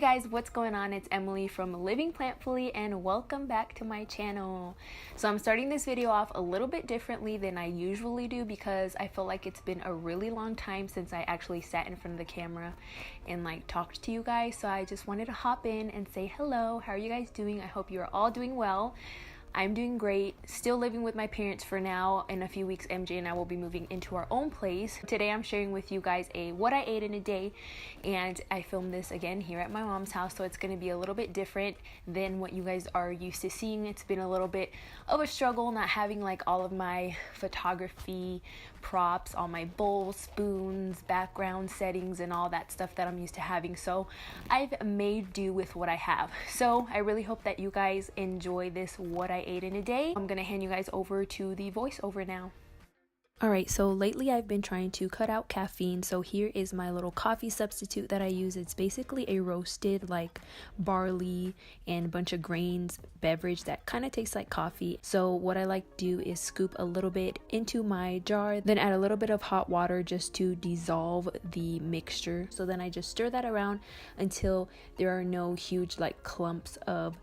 guys, what's going on? It's Emily from Living Plantfully and welcome back to my channel. So I'm starting this video off a little bit differently than I usually do because I feel like it's been a really long time since I actually sat in front of the camera and talked to you guys. So I just wanted to hop in and say hello. How are you guys doing? I hope you're all doing well. I'm doing great, still living with my parents for now. In a few weeks, MJ and I will be moving into our own place. Today I'm sharing with you guys what I ate in a day, and I filmed this again here at my mom's house, so it's going to be a little bit different than what you guys are used to seeing. It's been a little bit of a struggle not having all of my photography props, all my bowls, spoons, background settings, and all that stuff that I'm used to having, so I've made do with what I have. So I really hope that you guys enjoy this what I ate in a day. I'm gonna hand you guys over to the voiceover now. Alright, so lately I've been trying to cut out caffeine, so here is my little coffee substitute that I use. It's basically a roasted barley and a bunch of grains beverage that kind of tastes like coffee. So what I like to do is scoop a little bit into my jar, then add a little bit of hot water just to dissolve the mixture. So then I just stir that around until there are no huge clumps of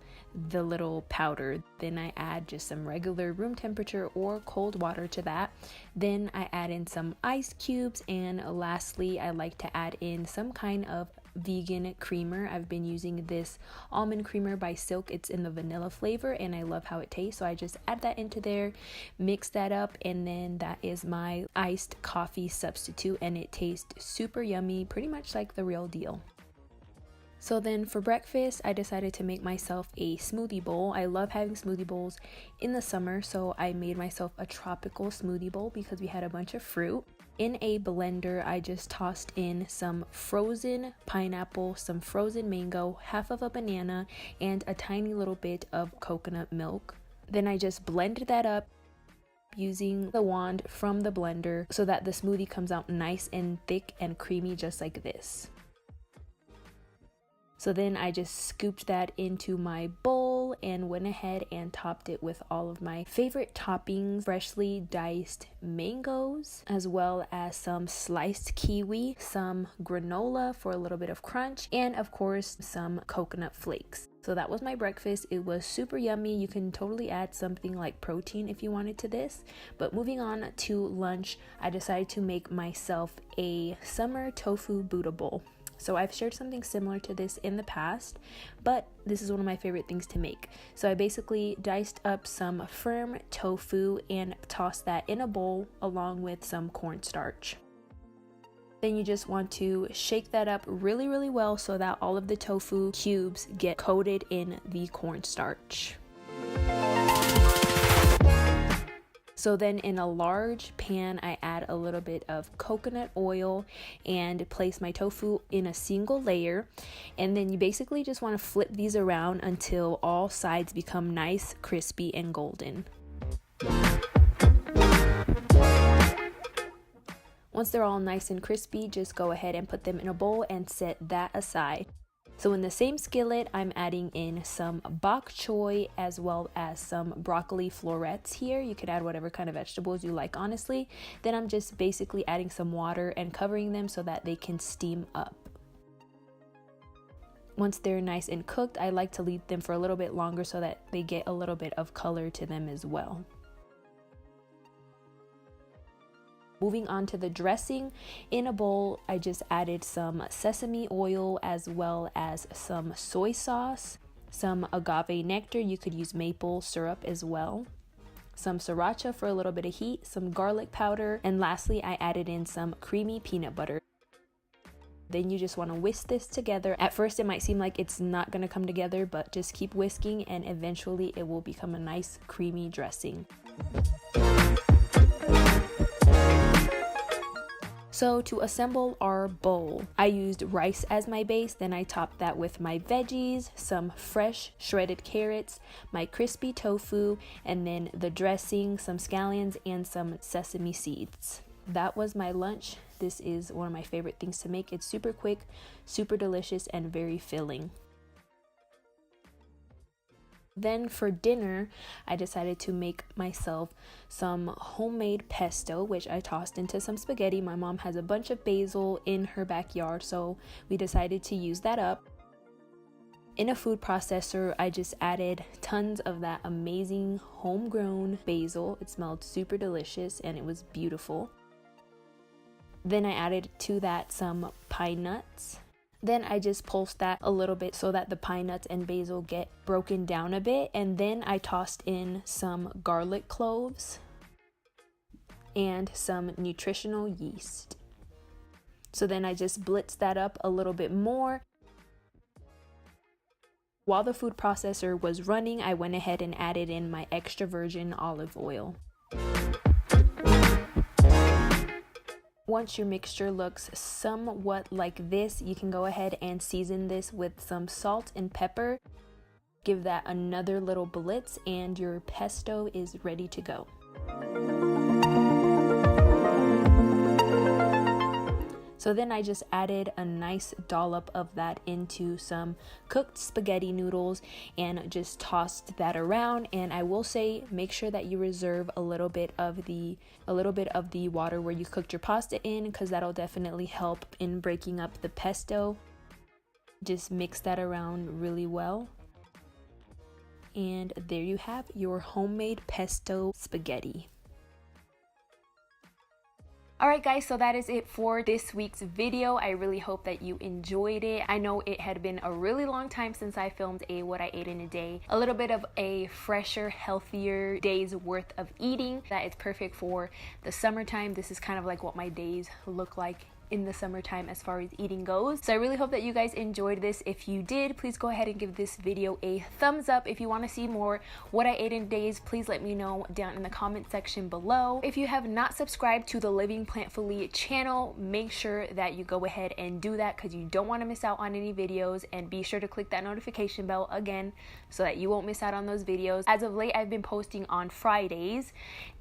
the little powder. Then I add just some regular room temperature or cold water to that. Then I add in some ice cubes, and lastly I like to add in some kind of vegan creamer. I've been using this almond creamer by Silk. It's in the vanilla flavor and I love how it tastes, so I just add that into there, mix that up, and then that is my iced coffee substitute, and it tastes super yummy, pretty much like the real deal. So then for breakfast, I decided to make myself a smoothie bowl. I love having smoothie bowls in the summer, so I made myself a tropical smoothie bowl because we had a bunch of fruit. In a blender, I just tossed in some frozen pineapple, some frozen mango, half of a banana, and a tiny little bit of coconut milk. Then I just blended that up using the wand from the blender so that the smoothie comes out nice and thick and creamy just like this. So then I just scooped that into my bowl and went ahead and topped it with all of my favorite toppings: freshly diced mangoes, as well as some sliced kiwi, some granola for a little bit of crunch, and of course some coconut flakes. So that was my breakfast. It was super yummy. You can totally add something like protein if you wanted to this. But moving on to lunch, I decided to make myself a summer tofu Buddha bowl. So I've shared something similar to this in the past, but this is one of my favorite things to make. So I basically diced up some firm tofu and tossed that in a bowl along with some cornstarch. Then you just want to shake that up really, really well so that all of the tofu cubes get coated in the cornstarch. So then in a large pan, I add a little bit of coconut oil and place my tofu in a single layer. And then you basically just want to flip these around until all sides become nice, crispy, and golden. Once they're all nice and crispy, just go ahead and put them in a bowl and set that aside. So in the same skillet, I'm adding in some bok choy as well as some broccoli florets here. You could add whatever kind of vegetables you like, honestly. Then I'm just basically adding some water and covering them so that they can steam up. Once they're nice and cooked, I like to leave them for a little bit longer so that they get a little bit of color to them as well. Moving on to the dressing, in a bowl, I just added some sesame oil as well as some soy sauce, some agave nectar. You could use maple syrup as well, some sriracha for a little bit of heat, some garlic powder, and lastly, I added in some creamy peanut butter. Then you just want to whisk this together. At first, it might seem like it's not going to come together, but just keep whisking and eventually it will become a nice creamy dressing. So to assemble our bowl, I used rice as my base, then I topped that with my veggies, some fresh shredded carrots, my crispy tofu, and then the dressing, some scallions, and some sesame seeds. That was my lunch. This is one of my favorite things to make. It's super quick, super delicious, and very filling. Then for dinner, I decided to make myself some homemade pesto, which I tossed into some spaghetti. My mom has a bunch of basil in her backyard, so we decided to use that up. in a food processor, I just added tons of that amazing homegrown basil. It smelled super delicious and it was beautiful. Then I added to that some pine nuts. Then I just pulsed that a little bit so that the pine nuts and basil get broken down a bit. And then I tossed in some garlic cloves and some nutritional yeast. So then I just blitzed that up a little bit more. While the food processor was running, I went ahead and added in my extra virgin olive oil. Once your mixture looks somewhat like this, you can go ahead and season this with some salt and pepper. Give that another little blitz and your pesto is ready to go. So then I just added a nice dollop of that into some cooked spaghetti noodles and just tossed that around. And I will say, make sure that you reserve a little bit of the water where you cooked your pasta in, because that'll definitely help in breaking up the pesto. Just mix that around really well. And there you have your homemade pesto spaghetti. Alright guys, so that is it for this week's video. I really hope that you enjoyed it. I know it had been a really long time since I filmed a what I ate in a day. A little bit of a fresher, healthier day's worth of eating that is perfect for the summertime. This is kind of like what my days look like in the summertime as far as eating goes. So I really hope that you guys enjoyed this. If you did, please go ahead and give this video a thumbs up. If you want to see more what I ate in days, please let me know down in the comment section below. If you have not subscribed to the Living Plantfully channel, make sure that you go ahead and do that, because you don't want to miss out on any videos. And be sure to click that notification bell again so that you won't miss out on those videos. As of late, I've been posting on Fridays,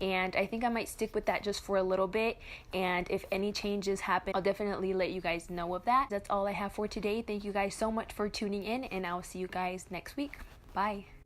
and I think I might stick with that just for a little bit. And if any changes happen, I'll definitely let you guys know of that. That's all I have for today. Thank you guys so much for tuning in, and I'll see you guys next week. Bye.